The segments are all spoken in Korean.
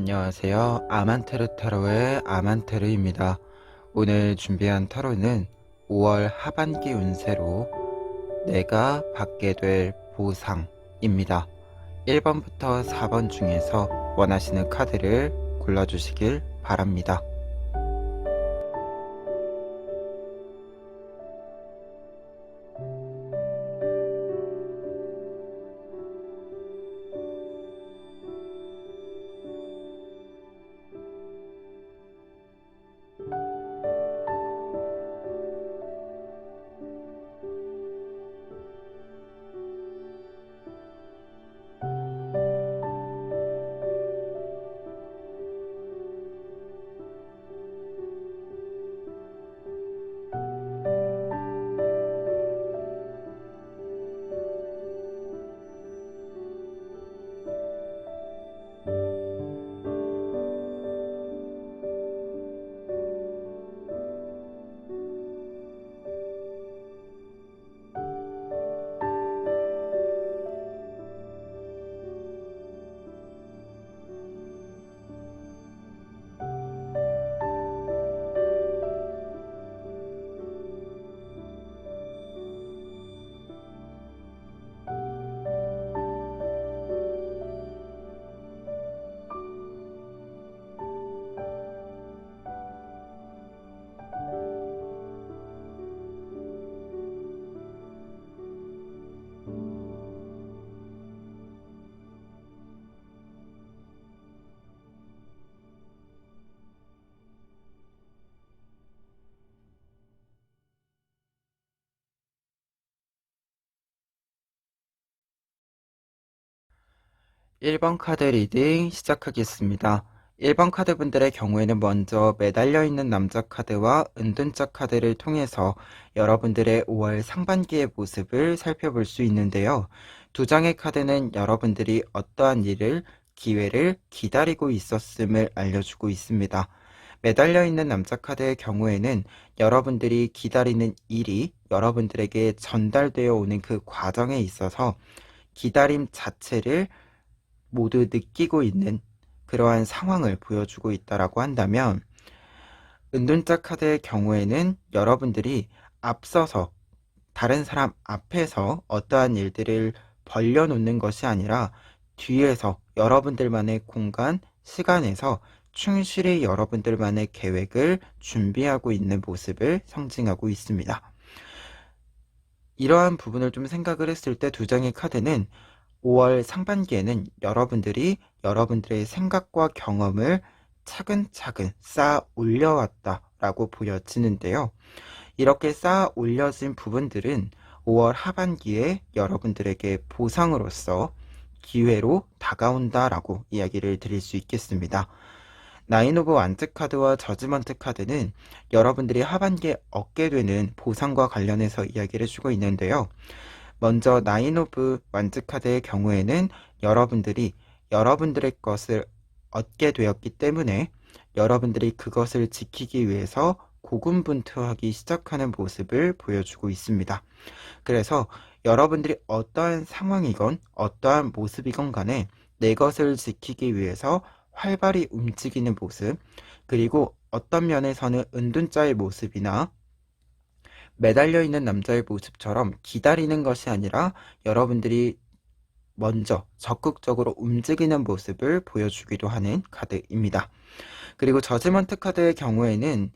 안녕하세요. 아만테르 타로의 아만테르입니다. 오늘 준비한 타로는 5월 하반기 운세로 내가 받게 될 보상입니다. 1번부터 4번 중에서 원하시는 카드를 골라주시길 바랍니다. 1번 카드 리딩 시작하겠습니다. 1번 카드 분들의 경우에는 먼저 매달려 있는 남자 카드와 은둔자 카드를 통해서 여러분들의 5월 상반기의 모습을 살펴볼 수 있는데요. 두 장의 카드는 여러분들이 어떠한 기회를 기다리고 있었음을 알려주고 있습니다. 매달려 있는 남자 카드의 경우에는 여러분들이 기다리는 일이 여러분들에게 전달되어 오는 그 과정에 있어서 기다림 자체를 모두 느끼고 있는 그러한 상황을 보여주고 있다라고 한다면, 은둔자 카드의 경우에는 여러분들이 앞서서 다른 사람 앞에서 어떠한 일들을 벌려놓는 것이 아니라 뒤에서 여러분들만의 공간, 시간에서 충실히 여러분들만의 계획을 준비하고 있는 모습을 상징하고 있습니다. 이러한 부분을 좀 생각을 했을 때 두 장의 카드는 5월 상반기에는 여러분들이 여러분들의 생각과 경험을 차근차근 쌓아 올려왔다라고 보여지는데요. 이렇게 쌓아 올려진 부분들은 5월 하반기에 여러분들에게 보상으로서 기회로 다가온다라고 이야기를 드릴 수 있겠습니다. 나인 오브 완즈 카드와 저지먼트 카드는 여러분들이 하반기에 얻게 되는 보상과 관련해서 이야기를 해주고 있는데요. 먼저 나인 오브 완즈 카드의 경우에는 여러분들이 여러분들의 것을 얻게 되었기 때문에 여러분들이 그것을 지키기 위해서 고군분투하기 시작하는 모습을 보여주고 있습니다. 그래서 여러분들이 어떠한 상황이건 어떠한 모습이건 간에 내 것을 지키기 위해서 활발히 움직이는 모습, 그리고 어떤 면에서는 은둔자의 모습이나 매달려 있는 남자의 모습처럼 기다리는 것이 아니라 여러분들이 먼저 적극적으로 움직이는 모습을 보여주기도 하는 카드입니다. 그리고 저지먼트 카드의 경우에는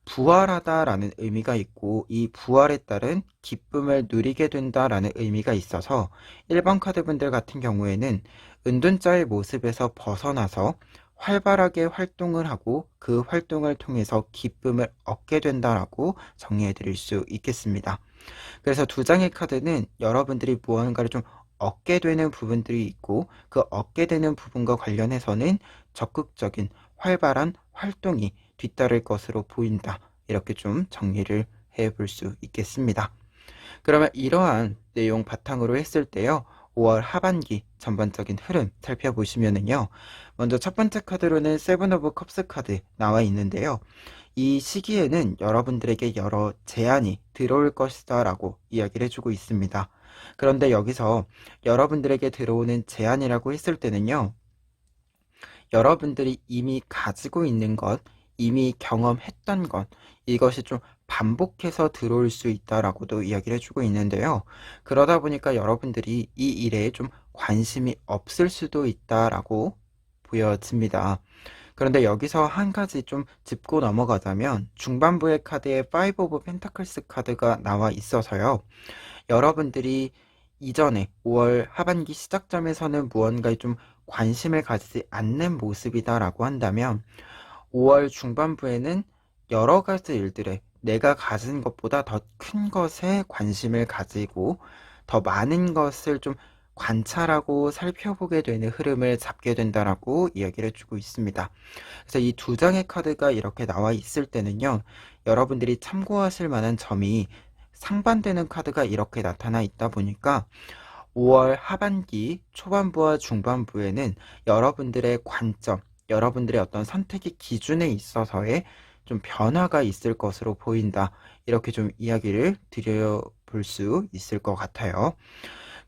부활하다라는 의미가 있고, 이 부활에 따른 기쁨을 누리게 된다라는 의미가 있어서 1번 카드분들 같은 경우에는 은둔자의 모습에서 벗어나서 활발하게 활동을 하고 그 활동을 통해서 기쁨을 얻게 된다라고 정리해 드릴 수 있겠습니다. 그래서 두 장의 카드는 여러분들이 무언가를 좀 얻게 되는 부분들이 있고, 그 얻게 되는 부분과 관련해서는 적극적인 활발한 활동이 뒤따를 것으로 보인다, 이렇게 좀 정리를 해볼 수 있겠습니다. 그러면 이러한 내용 바탕으로 했을 때요, 5월 하반기 전반적인 흐름 살펴보시면은요, 먼저 첫 번째 카드로는 세븐 오브 컵스 카드 나와 있는데요. 이 시기에는 여러분들에게 여러 제안이 들어올 것이다 라고 이야기를 해주고 있습니다. 그런데 여기서 여러분들에게 들어오는 제안이라고 했을 때는요, 여러분들이 이미 가지고 있는 것, 이미 경험했던 것, 이것이 좀 반복해서 들어올 수 있다라고도 이야기를 해주고 있는데요. 그러다 보니까 여러분들이 이 일에 좀 관심이 없을 수도 있다라고 보여집니다. 그런데 여기서 한 가지 좀 짚고 넘어가자면 중반부의 카드에 5 오브 펜타클스 카드가 나와 있어서요. 여러분들이 이전에 5월 하반기 시작점에서는 무언가에 좀 관심을 가지지 않는 모습이다라고 한다면 5월 중반부에는 여러 가지 일들에 내가 가진 것보다 더 큰 것에 관심을 가지고 더 많은 것을 좀 관찰하고 살펴보게 되는 흐름을 잡게 된다라고 이야기를 해주고 있습니다. 그래서 이 두 장의 카드가 이렇게 나와 있을 때는요, 여러분들이 참고하실 만한 점이 상반되는 카드가 이렇게 나타나 있다 보니까 5월 하반기 초반부와 중반부에는 여러분들의 관점, 여러분들의 어떤 선택의 기준에 있어서의 좀 변화가 있을 것으로 보인다. 이렇게 좀 이야기를 드려볼 수 있을 것 같아요.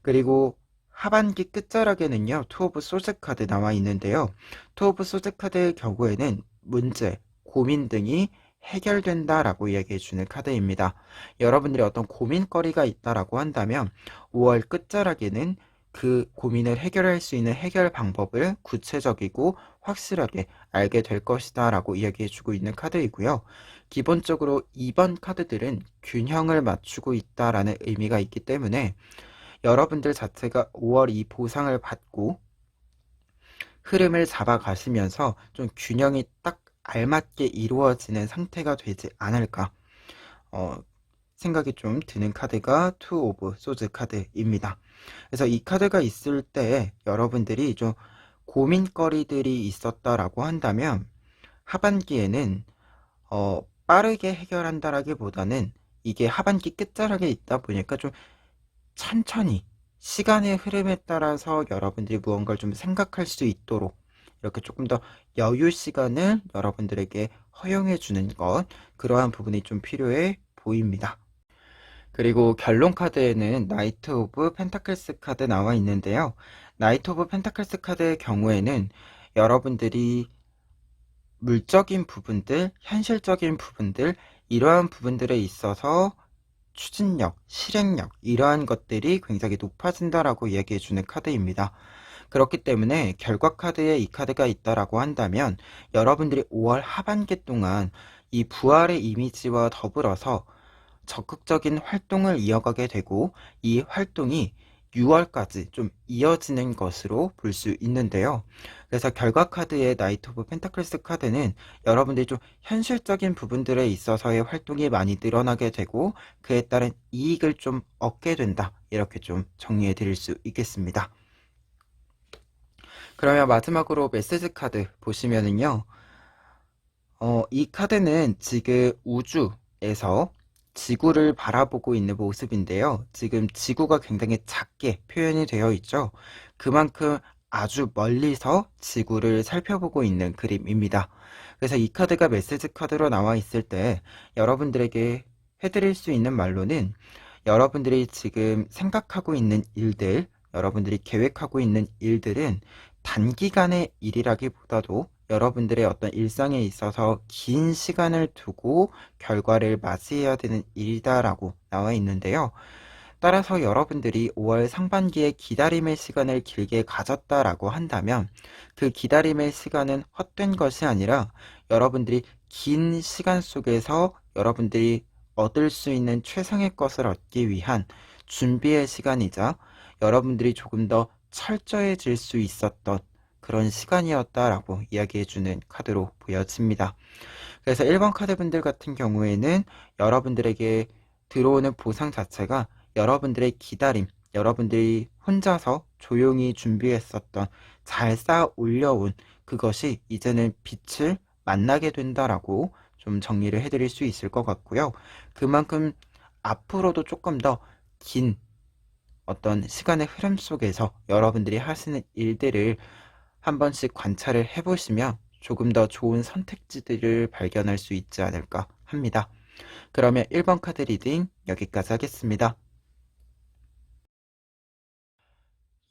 그리고 하반기 끝자락에는요, 투 오브 소드 카드 나와 있는데요. 투 오브 소드 카드의 경우에는 문제, 고민 등이 해결된다라고 이야기해주는 카드입니다. 여러분들이 어떤 고민거리가 있다라고 한다면 5월 끝자락에는 그 고민을 해결할 수 있는 해결 방법을 구체적이고 확실하게 알게 될 것이다 라고 이야기해주고 있는 카드이고요. 기본적으로 이번 카드들은 균형을 맞추고 있다라는 의미가 있기 때문에 여러분들 자체가 5월 이 보상을 받고 흐름을 잡아가시면서 좀 균형이 딱 알맞게 이루어지는 상태가 되지 않을까 생각이 좀 드는 카드가 투 오브 소즈 카드입니다. 그래서 이 카드가 있을 때 여러분들이 좀 고민거리들이 있었다라고 한다면 하반기에는 빠르게 해결한다라기보다는 이게 하반기 끝자락에 있다 보니까 좀 천천히 시간의 흐름에 따라서 여러분들이 무언가를 좀 생각할 수 있도록 이렇게 조금 더 여유 시간을 여러분들에게 허용해 주는 것, 그러한 부분이 좀 필요해 보입니다. 그리고 결론 카드에는 나이트 오브 펜타클스 카드 나와 있는데요. 나이트 오브 펜타클스 카드의 경우에는 여러분들이 물적인 부분들, 현실적인 부분들, 이러한 부분들에 있어서 추진력, 실행력, 이러한 것들이 굉장히 높아진다라고 이야기해주는 카드입니다. 그렇기 때문에 결과 카드에 이 카드가 있다라고 한다면 여러분들이 5월 하반기 동안 이 부활의 이미지와 더불어서 적극적인 활동을 이어가게 되고 이 활동이 6월까지 좀 이어지는 것으로 볼 수 있는데요. 그래서 결과 카드의 나이트 오브 펜타클스 카드는 여러분들이 좀 현실적인 부분들에 있어서의 활동이 많이 늘어나게 되고 그에 따른 이익을 좀 얻게 된다. 이렇게 좀 정리해 드릴 수 있겠습니다. 그러면 마지막으로 메시지 카드 보시면은요. 이 카드는 지금 우주에서 지구를 바라보고 있는 모습인데요. 지금 지구가 굉장히 작게 표현이 되어 있죠. 그만큼 아주 멀리서 지구를 살펴보고 있는 그림입니다. 그래서 이 카드가 메시지 카드로 나와 있을 때 여러분들에게 해드릴 수 있는 말로는 여러분들이 지금 생각하고 있는 일들, 여러분들이 계획하고 있는 일들은 단기간의 일이라기보다도 여러분들의 어떤 일상에 있어서 긴 시간을 두고 결과를 맞이해야 되는 일이다라고 나와 있는데요. 따라서 여러분들이 5월 상반기에 기다림의 시간을 길게 가졌다라고 한다면 그 기다림의 시간은 헛된 것이 아니라 여러분들이 긴 시간 속에서 여러분들이 얻을 수 있는 최상의 것을 얻기 위한 준비의 시간이자 여러분들이 조금 더 철저해질 수 있었던 그런 시간이었다라고 이야기해주는 카드로 보여집니다. 그래서 1번 카드분들 같은 경우에는 여러분들에게 들어오는 보상 자체가 여러분들의 기다림, 여러분들이 혼자서 조용히 준비했었던 잘 쌓아 올려온 그것이 이제는 빛을 만나게 된다라고 좀 정리를 해드릴 수 있을 것 같고요. 그만큼 앞으로도 조금 더 긴 어떤 시간의 흐름 속에서 여러분들이 하시는 일들을 한 번씩 관찰을 해보시면 조금 더 좋은 선택지들을 발견할 수 있지 않을까 합니다. 그러면 1번 카드 리딩 여기까지 하겠습니다.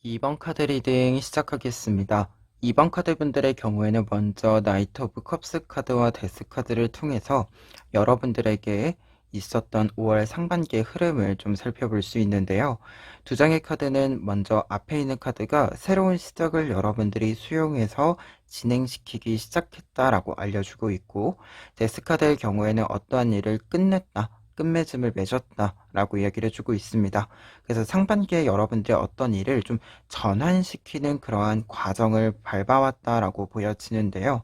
2번 카드 리딩 시작하겠습니다. 2번 카드분들의 경우에는 먼저 나이트 오브 컵스 카드와 데스 카드를 통해서 여러분들에게 있었던 5월 상반기의 흐름을 좀 살펴볼 수 있는데요. 두 장의 카드는 먼저 앞에 있는 카드가 새로운 시작을 여러분들이 수용해서 진행시키기 시작했다라고 알려주고 있고, 데스 카드의 경우에는 어떠한 일을 끝냈다, 끝맺음을 맺었다라고 이야기를 해주고 있습니다. 그래서 상반기에 여러분들의 어떤 일을 좀 전환시키는 그러한 과정을 밟아왔다라고 보여지는데요.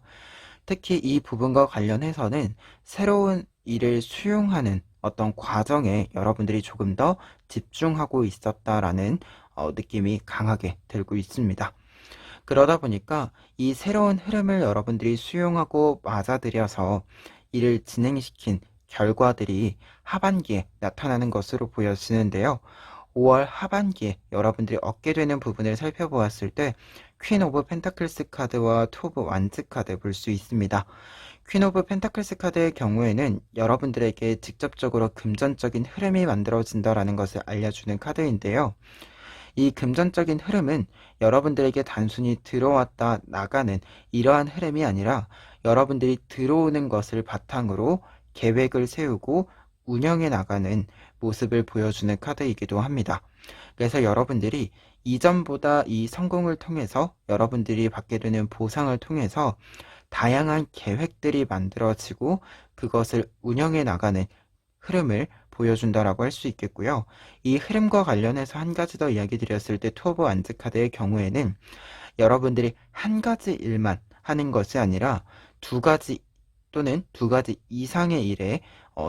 특히 이 부분과 관련해서는 새로운 일을 수용하는 어떤 과정에 여러분들이 조금 더 집중하고 있었다라는 느낌이 강하게 들고 있습니다. 그러다 보니까 이 새로운 흐름을 여러분들이 수용하고 맞아들여서 이를 진행시킨 결과들이 하반기에 나타나는 것으로 보여지는데요. 5월 하반기에 여러분들이 얻게 되는 부분을 살펴보았을 때 퀸 오브 펜타클스 카드와 투 오브 완즈 카드 볼 수 있습니다. 퀸 오브 펜타클스 카드의 경우에는 여러분들에게 직접적으로 금전적인 흐름이 만들어진다라는 것을 알려주는 카드인데요. 이 금전적인 흐름은 여러분들에게 단순히 들어왔다 나가는 이러한 흐름이 아니라 여러분들이 들어오는 것을 바탕으로 계획을 세우고 운영해 나가는 모습을 보여주는 카드이기도 합니다. 그래서 여러분들이 이전보다 이 성공을 통해서 여러분들이 받게 되는 보상을 통해서 다양한 계획들이 만들어지고 그것을 운영해 나가는 흐름을 보여준다라고 할 수 있겠고요. 이 흐름과 관련해서 한 가지 더 이야기 드렸을 때 투 오브 완즈 카드의 경우에는 여러분들이 한 가지 일만 하는 것이 아니라 두 가지 또는 두 가지 이상의 일에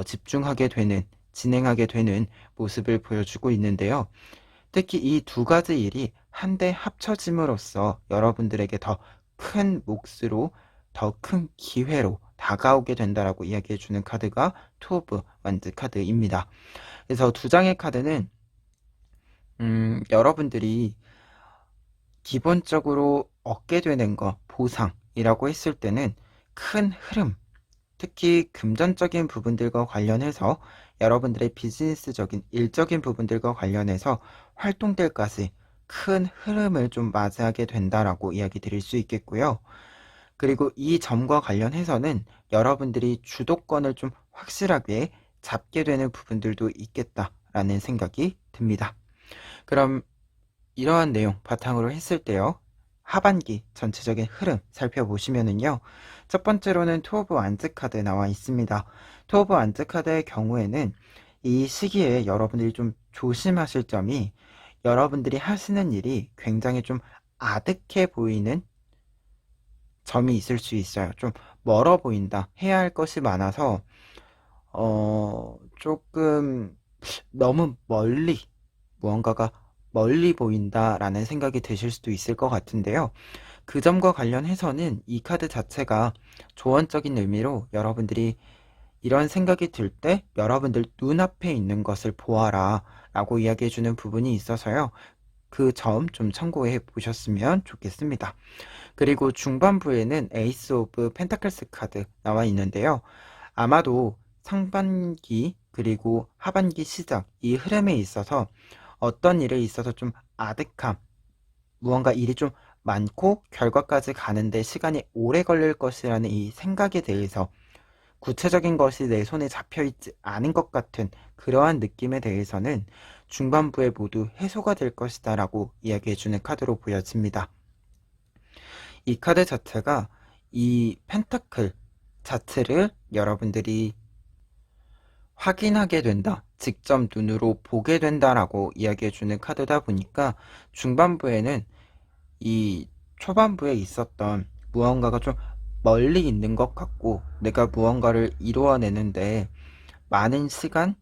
집중하게 되는, 진행하게 되는 모습을 보여주고 있는데요. 특히 이 두 가지 일이 한데 합쳐짐으로써 여러분들에게 더 큰 몫으로, 더 큰 기회로 다가오게 된다라고 이야기해주는 카드가 투 오브 완즈 카드입니다. 그래서 두 장의 카드는 여러분들이 기본적으로 얻게 되는 거, 보상이라고 했을 때는 큰 흐름, 특히 금전적인 부분들과 관련해서 여러분들의 비즈니스적인 일적인 부분들과 관련해서 활동들까지 큰 흐름을 좀 맞이하게 된다라고 이야기 드릴 수 있겠고요. 그리고 이 점과 관련해서는 여러분들이 주도권을 좀 확실하게 잡게 되는 부분들도 있겠다라는 생각이 듭니다. 그럼 이러한 내용 바탕으로 했을 때요. 하반기 전체적인 흐름 살펴보시면은요. 첫 번째로는 투 오브 완즈 카드 나와 있습니다. 투 오브 완즈 카드의 경우에는 이 시기에 여러분들이 좀 조심하실 점이 여러분들이 하시는 일이 굉장히 좀 아득해 보이는 점이 있을 수 있어요. 좀 멀어 보인다. 해야 할 것이 많아서 조금 너무 멀리 무언가가 멀리 보인다라는 생각이 드실 수도 있을 것 같은데요. 그 점과 관련해서는 이 카드 자체가 조언적인 의미로 여러분들이 이런 생각이 들 때 여러분들 눈앞에 있는 것을 보아라 라고 이야기해주는 부분이 있어서요. 그 점 좀 참고해 보셨으면 좋겠습니다. 그리고 중반부에는 에이스 오브 펜타클스 카드 나와 있는데요. 아마도 상반기 그리고 하반기 시작 이 흐름에 있어서 어떤 일에 있어서 좀 아득함, 무언가 일이 좀 많고 결과까지 가는데 시간이 오래 걸릴 것이라는 이 생각에 대해서 구체적인 것이 내 손에 잡혀있지 않은 것 같은 그러한 느낌에 대해서는 중반부에 모두 해소가 될 것이다 라고 이야기해주는 카드로 보여집니다. 이 카드 자체가 이 펜타클 자체를 여러분들이 확인하게 된다, 직접 눈으로 보게 된다라고 이야기해주는 카드다 보니까 중반부에는 이 초반부에 있었던 무언가가 좀 멀리 있는 것 같고 내가 무언가를 이루어내는데 많은 시간,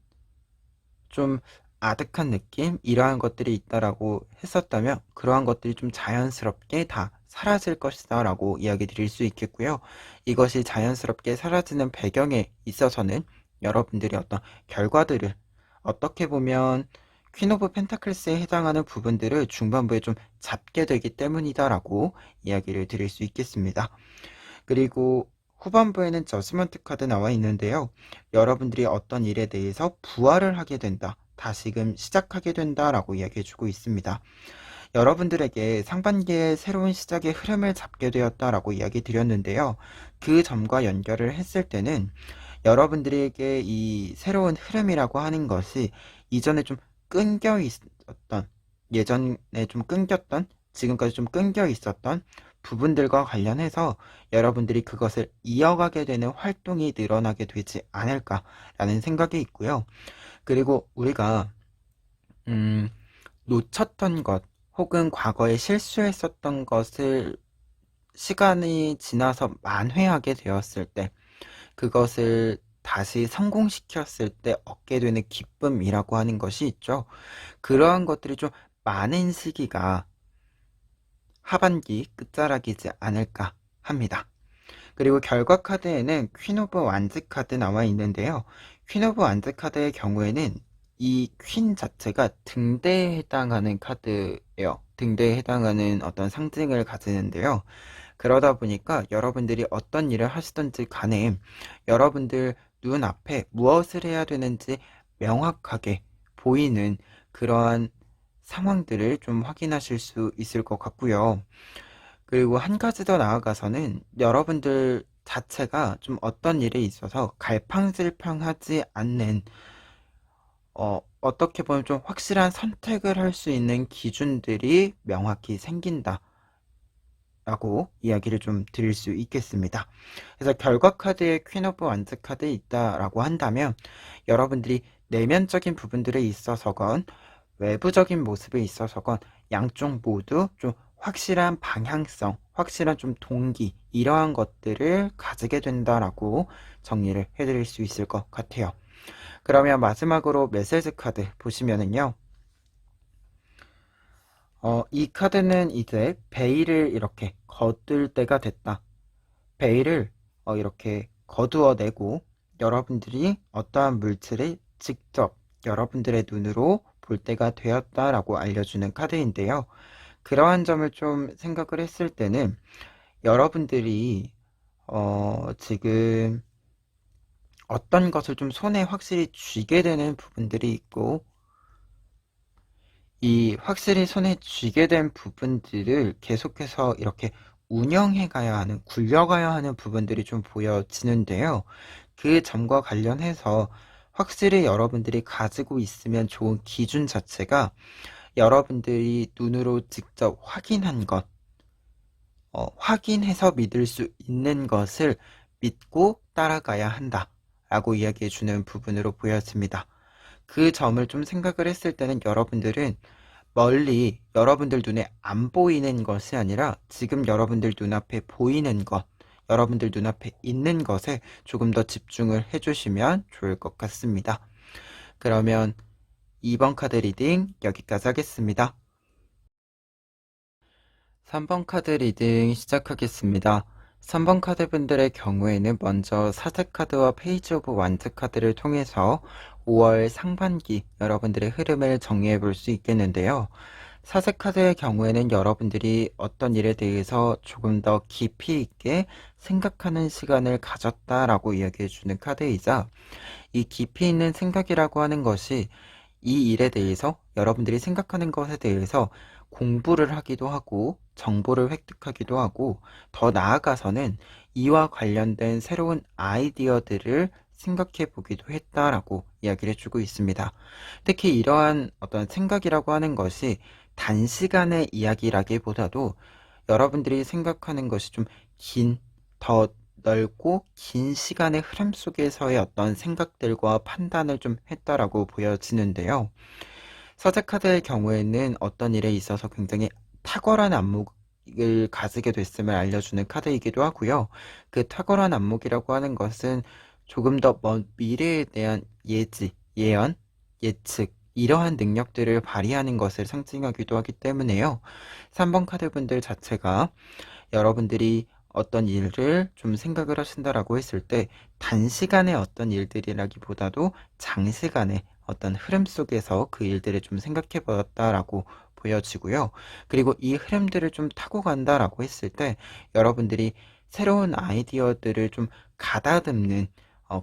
좀 아득한 느낌 이러한 것들이 있다라고 했었다면 그러한 것들이 좀 자연스럽게 다 사라질 것이다 라고 이야기 드릴 수 있겠고요. 이것이 자연스럽게 사라지는 배경에 있어서는 여러분들이 어떤 결과들을 어떻게 보면 퀸 오브 펜타클스에 해당하는 부분들을 중반부에 좀 잡게 되기 때문이다 라고 이야기를 드릴 수 있겠습니다. 그리고 후반부에는 저스먼트 카드 나와 있는데요. 여러분들이 어떤 일에 대해서 부활을 하게 된다, 다시금 시작하게 된다 라고 이야기해주고 있습니다. 여러분들에게 상반기에 새로운 시작의 흐름을 잡게 되었다라고 이야기 드렸는데요. 그 점과 연결을 했을 때는 여러분들에게 이 새로운 흐름이라고 하는 것이 이전에 좀 끊겨 있었던, 예전에 좀 끊겼던, 지금까지 좀 끊겨 있었던 부분들과 관련해서 여러분들이 그것을 이어가게 되는 활동이 늘어나게 되지 않을까라는 생각이 있고요. 그리고 우리가 놓쳤던 것 혹은 과거에 실수했었던 것을 시간이 지나서 만회하게 되었을 때 그것을 다시 성공시켰을 때 얻게 되는 기쁨이라고 하는 것이 있죠. 그러한 것들이 좀 많은 시기가 하반기 끝자락이지 않을까 합니다. 그리고 결과 카드에는 퀸 오브 완즈 카드 나와 있는데요. 퀸 오브 완즈 카드의 경우에는 이 퀸 자체가 등대에 해당하는 카드예요. 등대에 해당하는 어떤 상징을 가지는데요. 그러다 보니까 여러분들이 어떤 일을 하시든지 간에 여러분들 눈앞에 무엇을 해야 되는지 명확하게 보이는 그러한 상황들을 좀 확인하실 수 있을 것 같고요. 그리고 한 가지 더 나아가서는 여러분들 자체가 좀 어떤 일에 있어서 갈팡질팡하지 않는 어떻게 보면 좀 확실한 선택을 할 수 있는 기준들이 명확히 생긴다 라고 이야기를 좀 드릴 수 있겠습니다. 그래서 결과 카드에 퀸 오브 완즈 카드에 있다라고 한다면 여러분들이 내면적인 부분들에 있어서건 외부적인 모습에 있어서건 양쪽 모두 좀 확실한 방향성, 확실한 좀 동기 이러한 것들을 가지게 된다라고 정리를 해드릴 수 있을 것 같아요. 그러면 마지막으로 메시지 카드 보시면은요. 이 카드는 이제 베일을 이렇게 거둘 때가 됐다. 베일을 이렇게 거두어내고 여러분들이 어떠한 물질을 직접 여러분들의 눈으로 볼 때가 되었다라고 알려주는 카드인데요. 그러한 점을 좀 생각을 했을 때는 여러분들이 지금 어떤 것을 좀 손에 확실히 쥐게 되는 부분들이 있고 이 확실히 손에 쥐게 된 부분들을 계속해서 이렇게 운영해 가야 하는, 굴려가야 하는 부분들이 좀 보여지는데요. 그 점과 관련해서 확실히 여러분들이 가지고 있으면 좋은 기준 자체가 여러분들이 눈으로 직접 확인한 것, 확인해서 믿을 수 있는 것을 믿고 따라가야 한다. 라고 이야기해 주는 부분으로 보여집니다. 그 점을 좀 생각을 했을 때는 여러분들은 멀리 여러분들 눈에 안 보이는 것이 아니라 지금 여러분들 눈앞에 보이는 것, 여러분들 눈앞에 있는 것에 조금 더 집중을 해주시면 좋을 것 같습니다. 그러면 2번 카드 리딩 여기까지 하겠습니다. 3번 카드 리딩 시작하겠습니다. 3번 카드 분들의 경우에는 먼저 사색 카드와 페이지 오브 완즈 카드를 통해서 5월 상반기 여러분들의 흐름을 정리해 볼 수 있겠는데요. 사색 카드의 경우에는 여러분들이 어떤 일에 대해서 조금 더 깊이 있게 생각하는 시간을 가졌다라고 이야기해 주는 카드이자 이 깊이 있는 생각이라고 하는 것이 이 일에 대해서 여러분들이 생각하는 것에 대해서 공부를 하기도 하고 정보를 획득하기도 하고 더 나아가서는 이와 관련된 새로운 아이디어들을 생각해 보기도 했다라고 이야기를 해주고 있습니다. 특히 이러한 어떤 생각이라고 하는 것이 단시간의 이야기라기보다도 여러분들이 생각하는 것이 좀 더 넓고 긴 시간의 흐름 속에서의 어떤 생각들과 판단을 좀 했다라고 보여지는데요. 서재 카드의 경우에는 어떤 일에 있어서 굉장히 탁월한 안목을 가지게 됐음을 알려주는 카드이기도 하고요. 그 탁월한 안목이라고 하는 것은 조금 더 먼 미래에 대한 예지, 예언, 예측 이러한 능력들을 발휘하는 것을 상징하기도 하기 때문에요. 3번 카드 분들 자체가 여러분들이 어떤 일을 좀 생각을 하신다라고 했을 때 단시간에 어떤 일들이라기보다도 장시간에 어떤 흐름 속에서 그 일들을 좀 생각해 보았다라고 보여지고요. 그리고 이 흐름들을 좀 타고 간다라고 했을 때 여러분들이 새로운 아이디어들을 좀 가다듬는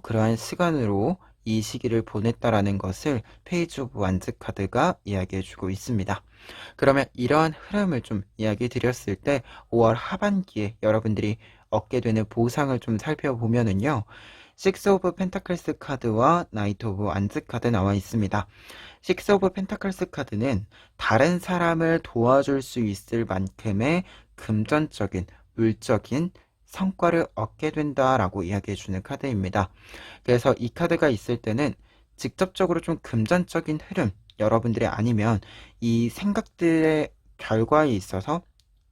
그러한 시간으로 이 시기를 보냈다라는 것을 페이지 오브 완즈 카드가 이야기해주고 있습니다. 그러면 이러한 흐름을 좀 이야기 드렸을 때 5월 하반기에 여러분들이 얻게 되는 보상을 좀 살펴보면은요. 식스 오브 펜타클스 카드와 나이트 오브 완즈 카드 나와 있습니다. 식스 오브 펜타클스 카드는 다른 사람을 도와줄 수 있을 만큼의 금전적인, 물적인 성과를 얻게 된다라고 이야기해주는 카드입니다. 그래서 이 카드가 있을 때는 직접적으로 좀 금전적인 흐름, 여러분들이 아니면 이 생각들의 결과에 있어서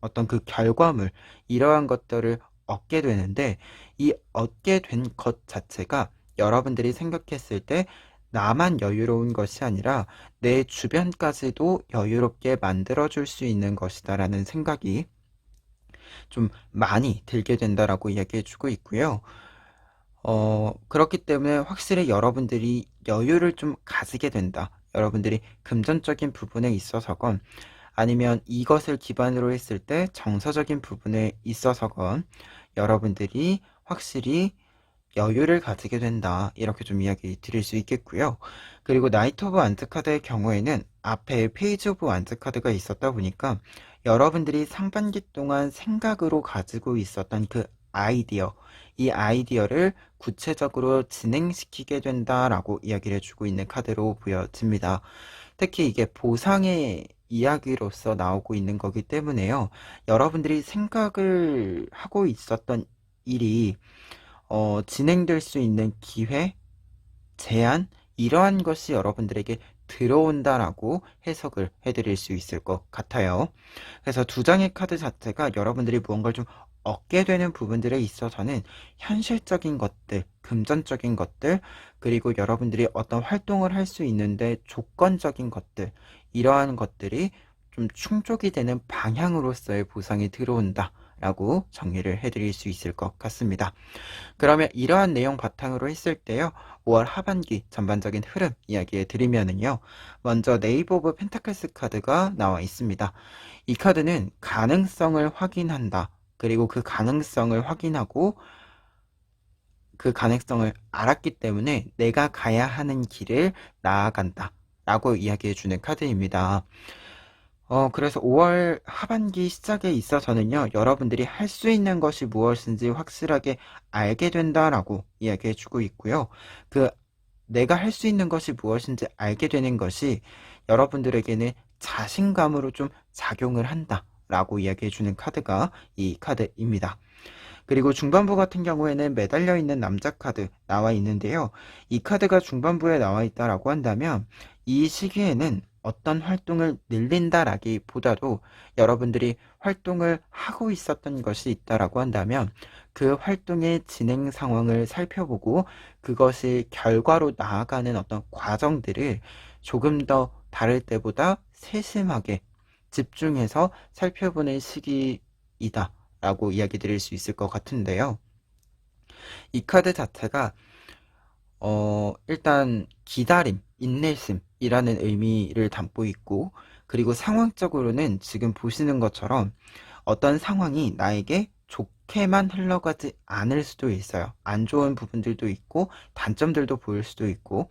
어떤 그 결과물, 이러한 것들을 얻게 되는데, 이 얻게 된 것 자체가 여러분들이 생각했을 때 나만 여유로운 것이 아니라 내 주변까지도 여유롭게 만들어줄 수 있는 것이다라는 생각이 좀 많이 들게 된다라고 이야기해주고 있고요. 그렇기 때문에 확실히 여러분들이 여유를 좀 가지게 된다. 여러분들이 금전적인 부분에 있어서건 아니면 이것을 기반으로 했을 때 정서적인 부분에 있어서건 여러분들이 확실히 여유를 가지게 된다. 이렇게 좀 이야기 드릴 수 있겠고요. 그리고 나이트 오브 완즈 카드의 경우에는 앞에 페이지 오브 완즈 카드가 있었다 보니까 여러분들이 상반기 동안 생각으로 가지고 있었던 그 아이디어, 이 아이디어를 구체적으로 진행시키게 된다라고 이야기를 해주고 있는 카드로 보여집니다. 특히 이게 보상의 이야기로서 나오고 있는 거기 때문에요. 여러분들이 생각을 하고 있었던 일이 진행될 수 있는 기회, 제안, 이러한 것이 여러분들에게 들어온다라고 해석을 해드릴 수 있을 것 같아요. 그래서 두 장의 카드 자체가 여러분들이 무언가를 좀 얻게 되는 부분들에 있어서는 현실적인 것들, 금전적인 것들, 그리고 여러분들이 어떤 활동을 할 수 있는데 조건적인 것들, 이러한 것들이 좀 충족이 되는 방향으로서의 보상이 들어온다 라고 정리를 해드릴 수 있을 것 같습니다. 그러면 이러한 내용 바탕으로 했을 때요, 5월 하반기 전반적인 흐름 이야기해 드리면은요, 먼저 네이버 오브 펜타클스 카드가 나와 있습니다. 이 카드는 가능성을 확인한다. 그리고 그 가능성을 확인하고 그 가능성을 알았기 때문에 내가 가야 하는 길을 나아간다. 라고 이야기해 주는 카드입니다. 그래서 5월 하반기 시작에 있어서는요, 여러분들이 할 수 있는 것이 무엇인지 확실하게 알게 된다라고 이야기해 주고 있고요. 그 내가 할 수 있는 것이 무엇인지 알게 되는 것이 여러분들에게는 자신감으로 좀 작용을 한다라고 이야기해 주는 카드가 이 카드입니다. 그리고 중반부 같은 경우에는 매달려 있는 남자 카드 나와 있는데요. 이 카드가 중반부에 나와 있다라고 한다면 이 시기에는 어떤 활동을 늘린다라기보다도 여러분들이 활동을 하고 있었던 것이 있다라고 한다면 그 활동의 진행 상황을 살펴보고 그것이 결과로 나아가는 어떤 과정들을 조금 더 다를 때보다 세심하게 집중해서 살펴보는 시기이다 라고 이야기 드릴 수 있을 것 같은데요. 이 카드 자체가 일단 기다림, 인내심이라는 의미를 담고 있고, 그리고 상황적으로는 지금 보시는 것처럼 어떤 상황이 나에게 좋게만 흘러가지 않을 수도 있어요. 안 좋은 부분들도 있고 단점들도 보일 수도 있고,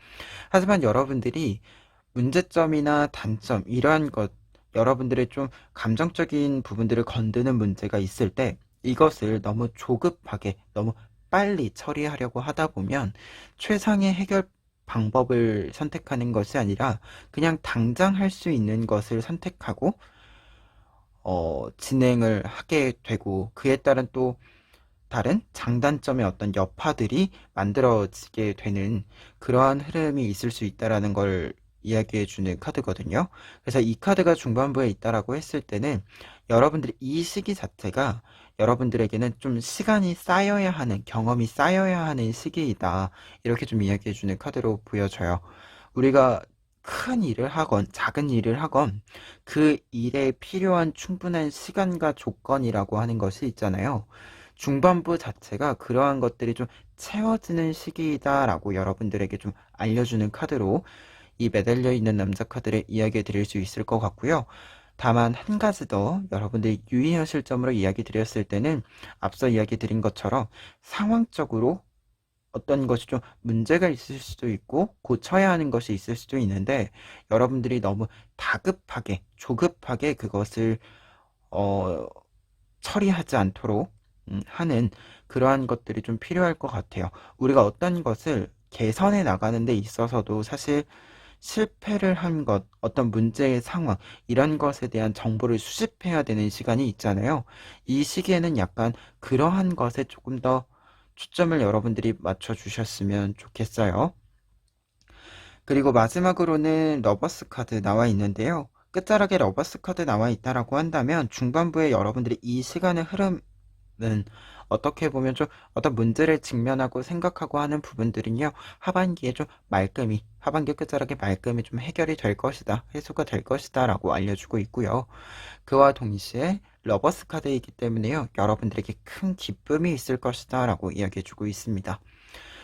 하지만 여러분들이 문제점이나 단점 이러한 것, 여러분들의 좀 감정적인 부분들을 건드는 문제가 있을 때 이것을 너무 조급하게 너무 빨리 처리하려고 하다 보면 최상의 해결 방법을 선택하는 것이 아니라 그냥 당장 할 수 있는 것을 선택하고 진행을 하게 되고, 그에 따른 또 다른 장단점의 어떤 여파들이 만들어지게 되는 그러한 흐름이 있을 수 있다라는 걸 이야기해 주는 카드거든요. 그래서 이 카드가 중반부에 있다라고 했을 때는 여러분들이 이 시기 자체가 여러분들에게는 좀 시간이 쌓여야 하는, 경험이 쌓여야 하는 시기이다. 이렇게 좀 이야기해 주는 카드로 보여져요. 우리가 큰 일을 하건 작은 일을 하건 그 일에 필요한 충분한 시간과 조건이라고 하는 것이 있잖아요. 중반부 자체가 그러한 것들이 좀 채워지는 시기이다라고 여러분들에게 좀 알려주는 카드로 이 매달려 있는 남자 카드를 이야기해 드릴 수 있을 것 같고요. 다만 한 가지 더 여러분들이 유의하실 점으로 이야기 드렸을 때는 앞서 이야기 드린 것처럼 상황적으로 어떤 것이 좀 문제가 있을 수도 있고 고쳐야 하는 것이 있을 수도 있는데 여러분들이 너무 다급하게 조급하게 그것을 어, 처리하지 않도록 하는 그러한 것들이 좀 필요할 것 같아요. 우리가 어떤 것을 개선해 나가는 데 있어서도 사실 실패를 한 것, 어떤 문제의 상황, 이런 것에 대한 정보를 수집해야 되는 시간이 있잖아요. 이 시기에는 약간 그러한 것에 조금 더 초점을 여러분들이 맞춰주셨으면 좋겠어요. 그리고 마지막으로는 러버스 카드 나와 있는데요. 끝자락에 러버스 카드 나와 있다라고 한다면 중반부에 여러분들이 이 시간의 흐름은 어떻게 보면 좀 어떤 문제를 직면하고 생각하고 하는 부분들은요, 하반기에 좀 말끔히, 하반기 끝자락에 말끔히 좀 해결이 될 것이다, 해소가 될 것이다 라고 알려주고 있고요. 그와 동시에 러버스 카드이기 때문에요, 여러분들에게 큰 기쁨이 있을 것이다 라고 이야기해주고 있습니다.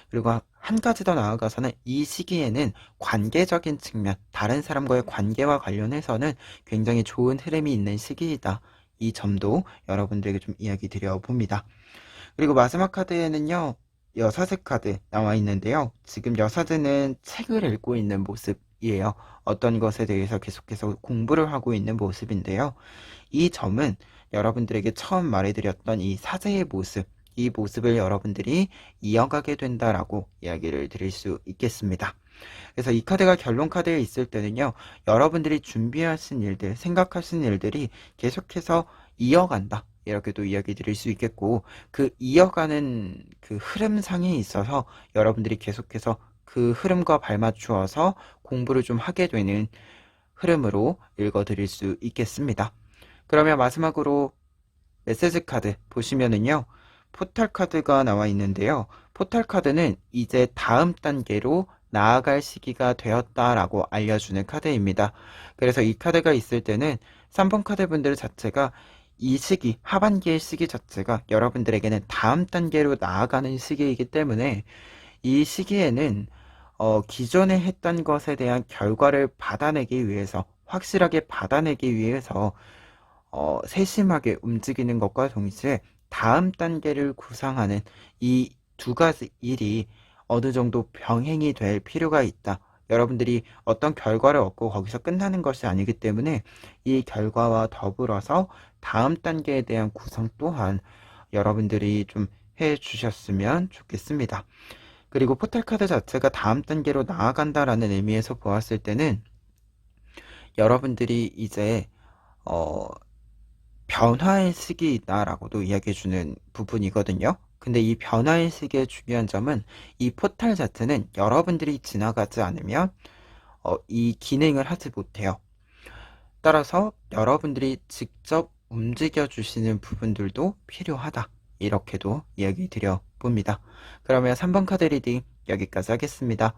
그리고 한 가지 더 나아가서는 이 시기에는 관계적인 측면, 다른 사람과의 관계와 관련해서는 굉장히 좋은 흐름이 있는 시기이다. 이 점도 여러분들에게 좀 이야기 드려 봅니다. 그리고 마지막 카드에는요, 여사제 카드 나와 있는데요. 지금 여사제는 책을 읽고 있는 모습이에요. 어떤 것에 대해서 계속해서 공부를 하고 있는 모습인데요. 이 점은 여러분들에게 처음 말해드렸던 이 사제의 모습, 이 모습을 여러분들이 이어가게 된다라고 이야기를 드릴 수 있겠습니다. 그래서 이 카드가 결론 카드에 있을 때는요, 여러분들이 준비하신 일들, 생각하신 일들이 계속해서 이어간다, 이렇게도 이야기 드릴 수 있겠고, 그 이어가는 그 흐름상에 있어서 여러분들이 계속해서 그 흐름과 발맞추어서 공부를 좀 하게 되는 흐름으로 읽어드릴 수 있겠습니다. 그러면 마지막으로 메시지 카드 보시면은요, 포탈 카드가 나와 있는데요. 포탈 카드는 이제 다음 단계로 나아갈 시기가 되었다라고 알려주는 카드입니다. 그래서 이 카드가 있을 때는 3번 카드 분들 자체가 이 시기, 하반기의 시기 자체가 여러분들에게는 다음 단계로 나아가는 시기이기 때문에 이 시기에는 기존에 했던 것에 대한 결과를 받아내기 위해서, 확실하게 받아내기 위해서 세심하게 움직이는 것과 동시에 다음 단계를 구상하는 이 두 가지 일이 어느 정도 병행이 될 필요가 있다. 여러분들이 어떤 결과를 얻고 거기서 끝나는 것이 아니기 때문에 이 결과와 더불어서 다음 단계에 대한 구상 또한 여러분들이 좀 해 주셨으면 좋겠습니다. 그리고 포탈 카드 자체가 다음 단계로 나아간다라는 의미에서 보았을 때는 여러분들이 이제 어, 변화의 시기다라고도 이야기해주는 부분이거든요. 근데 이 변화의 시기의 중요한 점은 이 포탈 자체는 여러분들이 지나가지 않으면 이 기능을 하지 못해요. 따라서 여러분들이 직접 움직여 주시는 부분들도 필요하다, 이렇게도 이야기 드려 봅니다. 그러면 3번 카드 리딩 여기까지 하겠습니다.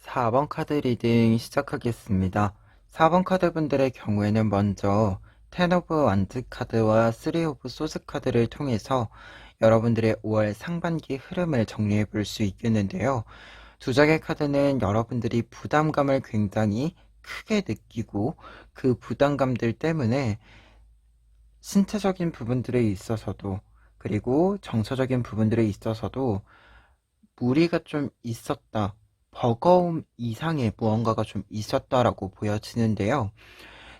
4번 카드 리딩 시작하겠습니다. 4번 카드 분들의 경우에는 먼저 10 오브 완즈 카드와 3 오브 소스 카드를 통해서 여러분들의 5월 상반기 흐름을 정리해 볼 수 있겠는데요. 두 장의 카드는 여러분들이 부담감을 굉장히 크게 느끼고 그 부담감들 때문에 신체적인 부분들에 있어서도, 그리고 정서적인 부분들에 있어서도 무리가 좀 있었다, 버거움 이상의 무언가가 좀 있었다라고 보여지는데요.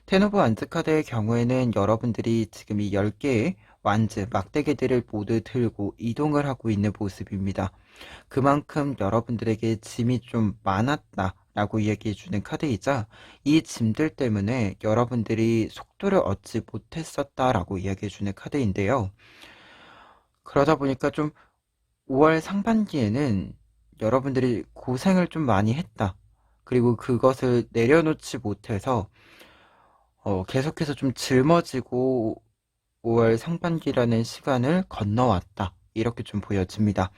텐 오브 완즈 카드의 경우에는 여러분들이 지금 이 10개의 완즈, 막대기들을 모두 들고 이동을 하고 있는 모습입니다. 그만큼 여러분들에게 짐이 좀 많았다 라고 이야기해주는 카드이자, 이 짐들 때문에 여러분들이 속도를 얻지 못했었다라고 이야기해주는 카드인데요. 그러다 보니까 좀 5월 상반기에는 여러분들이 고생을 좀 많이 했다, 그리고 그것을 내려놓지 못해서 계속해서 좀 짊어지고 5월 상반기라는 시간을 건너왔다, 이렇게 좀 보여집니다.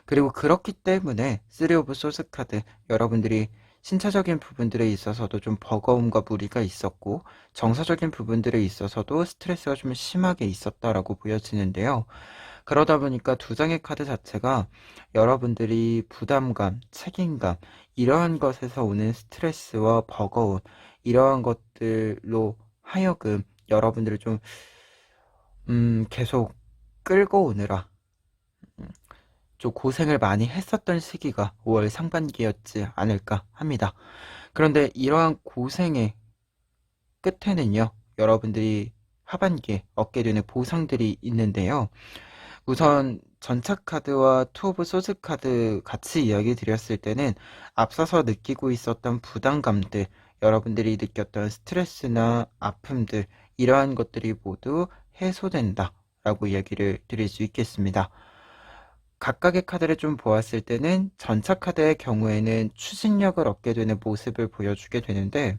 그리고 그렇기 때문에 3 오브 소스 카드, 여러분들이 신체적인 부분들에 있어서도 좀 버거움과 무리가 있었고 정서적인 부분들에 있어서도 스트레스가 좀 심하게 있었다라고 보여지는데요. 그러다 보니까 두 장의 카드 자체가 여러분들이 부담감, 책임감, 이러한 것에서 오는 스트레스와 버거움, 이러한 것들로 하여금 여러분들을 좀 계속 끌고 오느라 좀 고생을 많이 했었던 시기가 5월 상반기였지 않을까 합니다. 그런데 이러한 고생의 끝에는요, 여러분들이 하반기에 얻게 되는 보상들이 있는데요. 우선 전차카드와 투오브 소드카드 같이 이야기 드렸을 때는 앞서서 느끼고 있었던 부담감들, 여러분들이 느꼈던 스트레스나 아픔들, 이러한 것들이 모두 해소된다 라고 이야기를 드릴 수 있겠습니다. 각각의 카드를 좀 보았을 때는 전차카드의 경우에는 추진력을 얻게 되는 모습을 보여주게 되는데,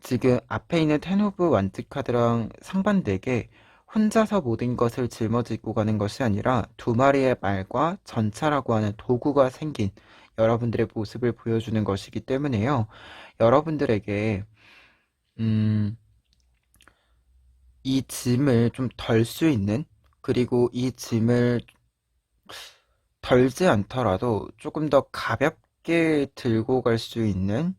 지금 앞에 있는 텐 오브 완즈 카드랑 상반되게 혼자서 모든 것을 짊어지고 가는 것이 아니라 두 마리의 말과 전차라고 하는 도구가 생긴 여러분들의 모습을 보여주는 것이기 때문에요. 여러분들에게 이 짐을 좀 덜 수 있는, 그리고 이 짐을 덜지 않더라도 조금 더 가볍게 들고 갈 수 있는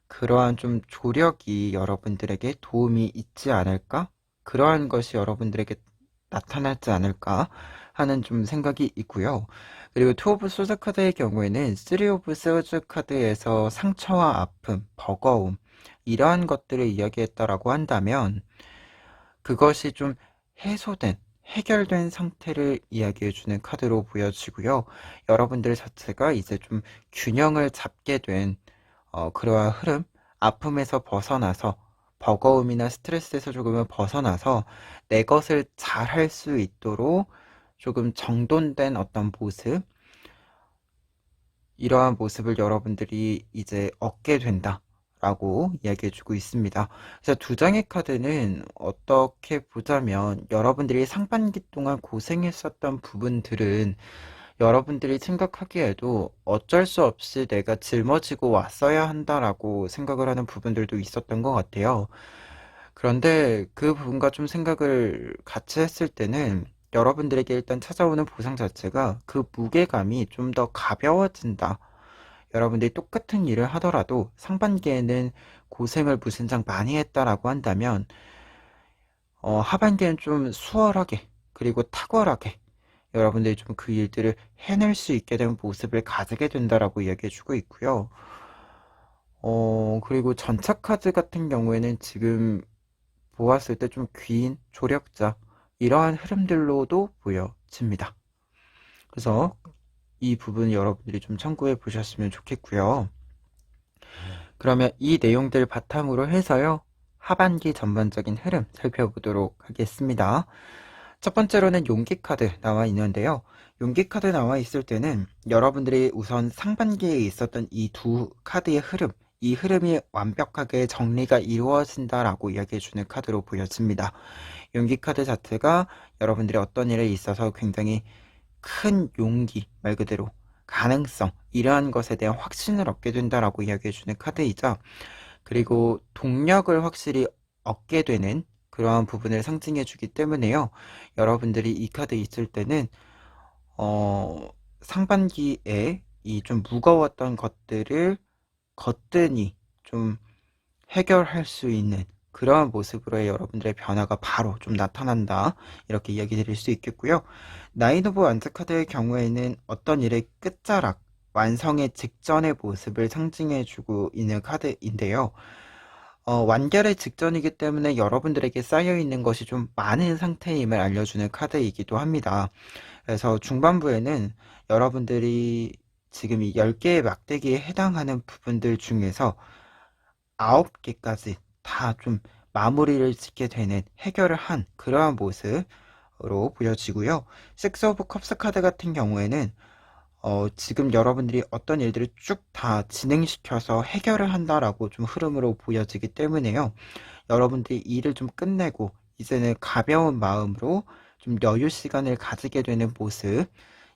그러한 좀 조력이 여러분들에게 도움이 있지 않을까? 그러한 것이 여러분들에게 나타나지 않을까 하는 좀 생각이 있고요. 그리고 투 오브 소드 카드의 경우에는 쓰리 오브 소드 카드에서 상처와 아픔, 버거움 이러한 것들을 이야기했다라고 한다면 그것이 좀 해소된 해결된 상태를 이야기해주는 카드로 보여지고요. 여러분들 자체가 이제 좀 균형을 잡게 된 그러한 흐름, 아픔에서 벗어나서 버거움이나 스트레스에서 조금은 벗어나서 내 것을 잘 할 수 있도록 조금 정돈된 어떤 모습, 이러한 모습을 여러분들이 이제 얻게 된다 라고 이야기해주고 있습니다. 그래서 두 장의 카드는 어떻게 보자면 여러분들이 상반기 동안 고생했었던 부분들은 여러분들이 생각하기에도 어쩔 수 없이 내가 짊어지고 왔어야 한다라고 생각을 하는 부분들도 있었던 것 같아요. 그런데 그 부분과 좀 생각을 같이 했을 때는 여러분들에게 일단 찾아오는 보상 자체가 그 무게감이 좀 더 가벼워진다. 여러분들이 똑같은 일을 하더라도 상반기에는 고생을 무진장 많이 했다라고 한다면 하반기에는 좀 수월하게 그리고 탁월하게 여러분들이 좀 그 일들을 해낼 수 있게 된 모습을 가지게 된다라고 이야기해주고 있고요. 그리고 전차 카드 같은 경우에는 지금 보았을 때 좀 귀인, 조력자 이러한 흐름들로도 보여집니다. 그래서 이 부분 여러분들이 좀 참고해 보셨으면 좋겠고요. 그러면 이 내용들 바탕으로 해서요, 하반기 전반적인 흐름 살펴보도록 하겠습니다. 첫 번째로는 용기 카드 나와 있는데요. 용기 카드 나와 있을 때는 여러분들이 우선 상반기에 있었던 이 두 카드의 흐름, 이 흐름이 완벽하게 정리가 이루어진다라고 이야기해주는 카드로 보여집니다. 용기 카드 자체가 여러분들이 어떤 일에 있어서 굉장히 큰 용기, 말 그대로 가능성, 이러한 것에 대한 확신을 얻게 된다라고 이야기해주는 카드이자, 그리고 동력을 확실히 얻게 되는 그러한 부분을 상징해주기 때문에요. 여러분들이 이 카드 있을 때는 상반기에 이 좀 무거웠던 것들을 거뜬히 좀 해결할 수 있는 그러한 모습으로의 여러분들의 변화가 바로 좀 나타난다, 이렇게 이야기 드릴 수 있겠고요. 나인 오브 완즈 카드의 경우에는 어떤 일의 끝자락, 완성의 직전의 모습을 상징해주고 있는 카드인데요. 완결의 직전이기 때문에 여러분들에게 쌓여있는 것이 좀 많은 상태임을 알려주는 카드이기도 합니다. 그래서 중반부에는 여러분들이 지금 이 10개의 막대기에 해당하는 부분들 중에서 9개까지 다 좀 마무리를 짓게 되는, 해결을 한 그러한 모습으로 보여지고요. 식스 오브 컵스 카드 같은 경우에는 지금 여러분들이 어떤 일들을 쭉 다 진행시켜서 해결을 한다라고 좀 흐름으로 보여지기 때문에요. 여러분들이 일을 좀 끝내고 이제는 가벼운 마음으로 좀 여유 시간을 가지게 되는 모습,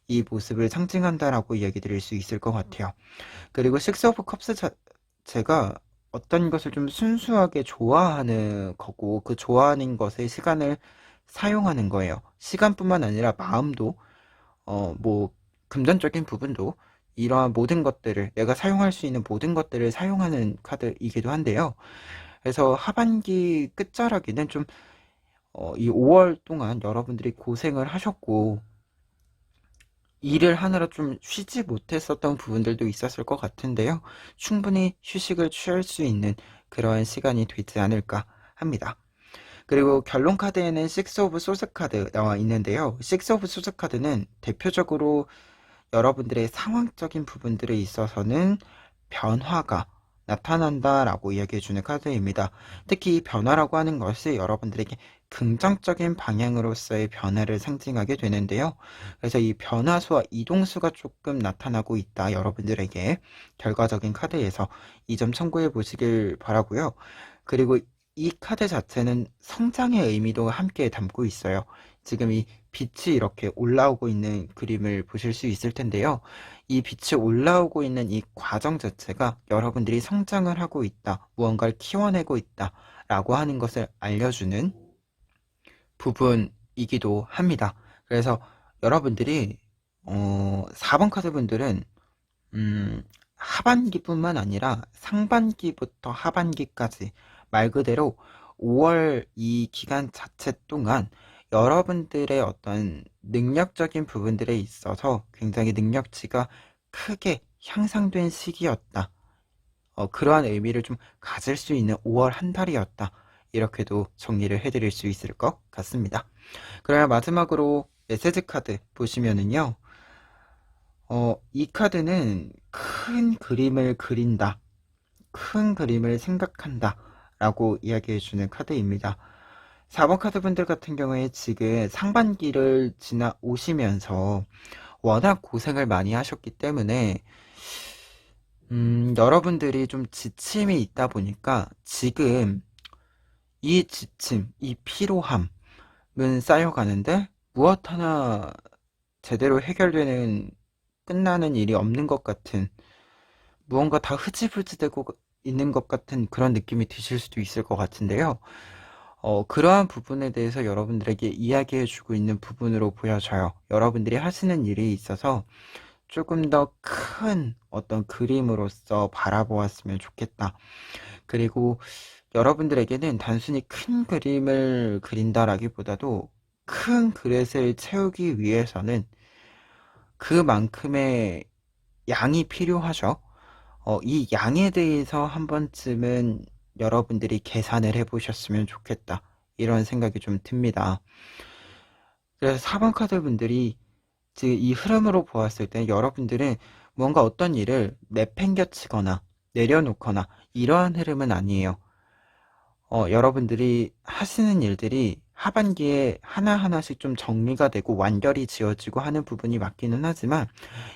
이 모습을 상징한다라고 이야기 드릴 수 있을 것 같아요. 그리고 식스 오브 컵스 자체가 어떤 것을 좀 순수하게 좋아하는 거고, 그 좋아하는 것에 시간을 사용하는 거예요. 시간뿐만 아니라 마음도, 뭐 금전적인 부분도, 이러한 모든 것들을, 내가 사용할 수 있는 모든 것들을 사용하는 카드이기도 한데요. 그래서 하반기 끝자락에는 좀 이 5월 동안 여러분들이 고생을 하셨고 일을 하느라 좀 쉬지 못했었던 부분들도 있었을 것 같은데요. 충분히 휴식을 취할 수 있는 그러한 시간이 되지 않을까 합니다. 그리고 결론 카드에는 식스 오브 소스 카드 나와 있는데요. 식스 오브 소스 카드는 대표적으로 여러분들의 상황적인 부분들에 있어서는 변화가 나타난다라고 이야기해주는 카드입니다. 특히 이 변화라고 하는 것이 여러분들에게 긍정적인 방향으로서의 변화를 상징하게 되는데요. 그래서 이 변화수와 이동수가 조금 나타나고 있다. 여러분들에게 결과적인 카드에서 이 점 참고해 보시길 바라고요. 그리고 이 카드 자체는 성장의 의미도 함께 담고 있어요. 지금 이 빛이 이렇게 올라오고 있는 그림을 보실 수 있을 텐데요. 이 빛이 올라오고 있는 이 과정 자체가 여러분들이 성장을 하고 있다, 무언가를 키워내고 있다 라고 하는 것을 알려주는 부분이기도 합니다. 그래서 여러분들이 4번 카드 분들은 하반기뿐만 아니라 상반기부터 하반기까지 말 그대로 5월 이 기간 자체 동안 여러분들의 어떤 능력적인 부분들에 있어서 굉장히 능력치가 크게 향상된 시기였다. 그러한 의미를 좀 가질 수 있는 5월 한 달이었다. 이렇게도 정리를 해드릴 수 있을 것 같습니다. 그러면 마지막으로 메시지 카드 보시면은요. 이 카드는 큰 그림을 그린다, 큰 그림을 생각한다 라고 이야기해주는 카드입니다. 4번 카드 분들 같은 경우에 지금 상반기를 지나오시면서 워낙 고생을 많이 하셨기 때문에 여러분들이 좀 지침이 있다 보니까 지금 이 지침, 이 피로함은 쌓여가는데 무엇 하나 제대로 해결되는 끝나는 일이 없는 것 같은, 무언가 다 흐지부지되고 있는 것 같은 그런 느낌이 드실 수도 있을 것 같은데요. 그러한 부분에 대해서 여러분들에게 이야기해주고 있는 부분으로 보여져요. 여러분들이 하시는 일이 있어서 조금 더 큰 어떤 그림으로서 바라보았으면 좋겠다. 그리고 여러분들에게는 단순히 큰 그림을 그린다라기보다도 큰 그릇을 채우기 위해서는 그만큼의 양이 필요하죠. 이 양에 대해서 한 번쯤은 여러분들이 계산을 해보셨으면 좋겠다. 이런 생각이 좀 듭니다. 그래서 4번 카드 분들이 지금 이 흐름으로 보았을 때 여러분들은 뭔가 어떤 일을 내팽겨치거나 내려놓거나 이러한 흐름은 아니에요. 여러분들이 하시는 일들이 하반기에 하나하나씩 좀 정리가 되고 완결이 지어지고 하는 부분이 맞기는 하지만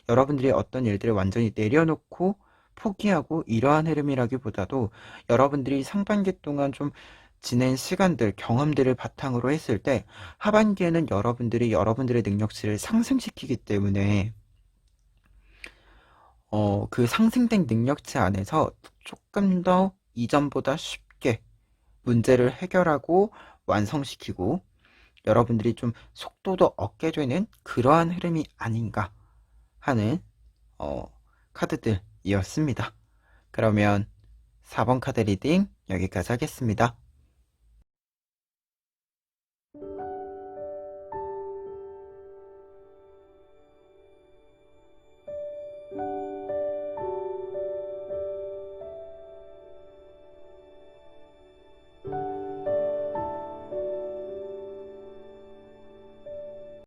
여러분들이 어떤 일들을 완전히 내려놓고 포기하고 이러한 흐름이라기보다도 여러분들이 상반기 동안 좀 지낸 시간들, 경험들을 바탕으로 했을 때 하반기에는 여러분들이 여러분들의 능력치를 상승시키기 때문에 그 상승된 능력치 안에서 조금 더 이전보다 쉽게 문제를 해결하고 완성시키고 여러분들이 좀 속도도 얻게 되는 그러한 흐름이 아닌가 하는 카드들이었습니다. 그러면 4번 카드 리딩 여기까지 하겠습니다.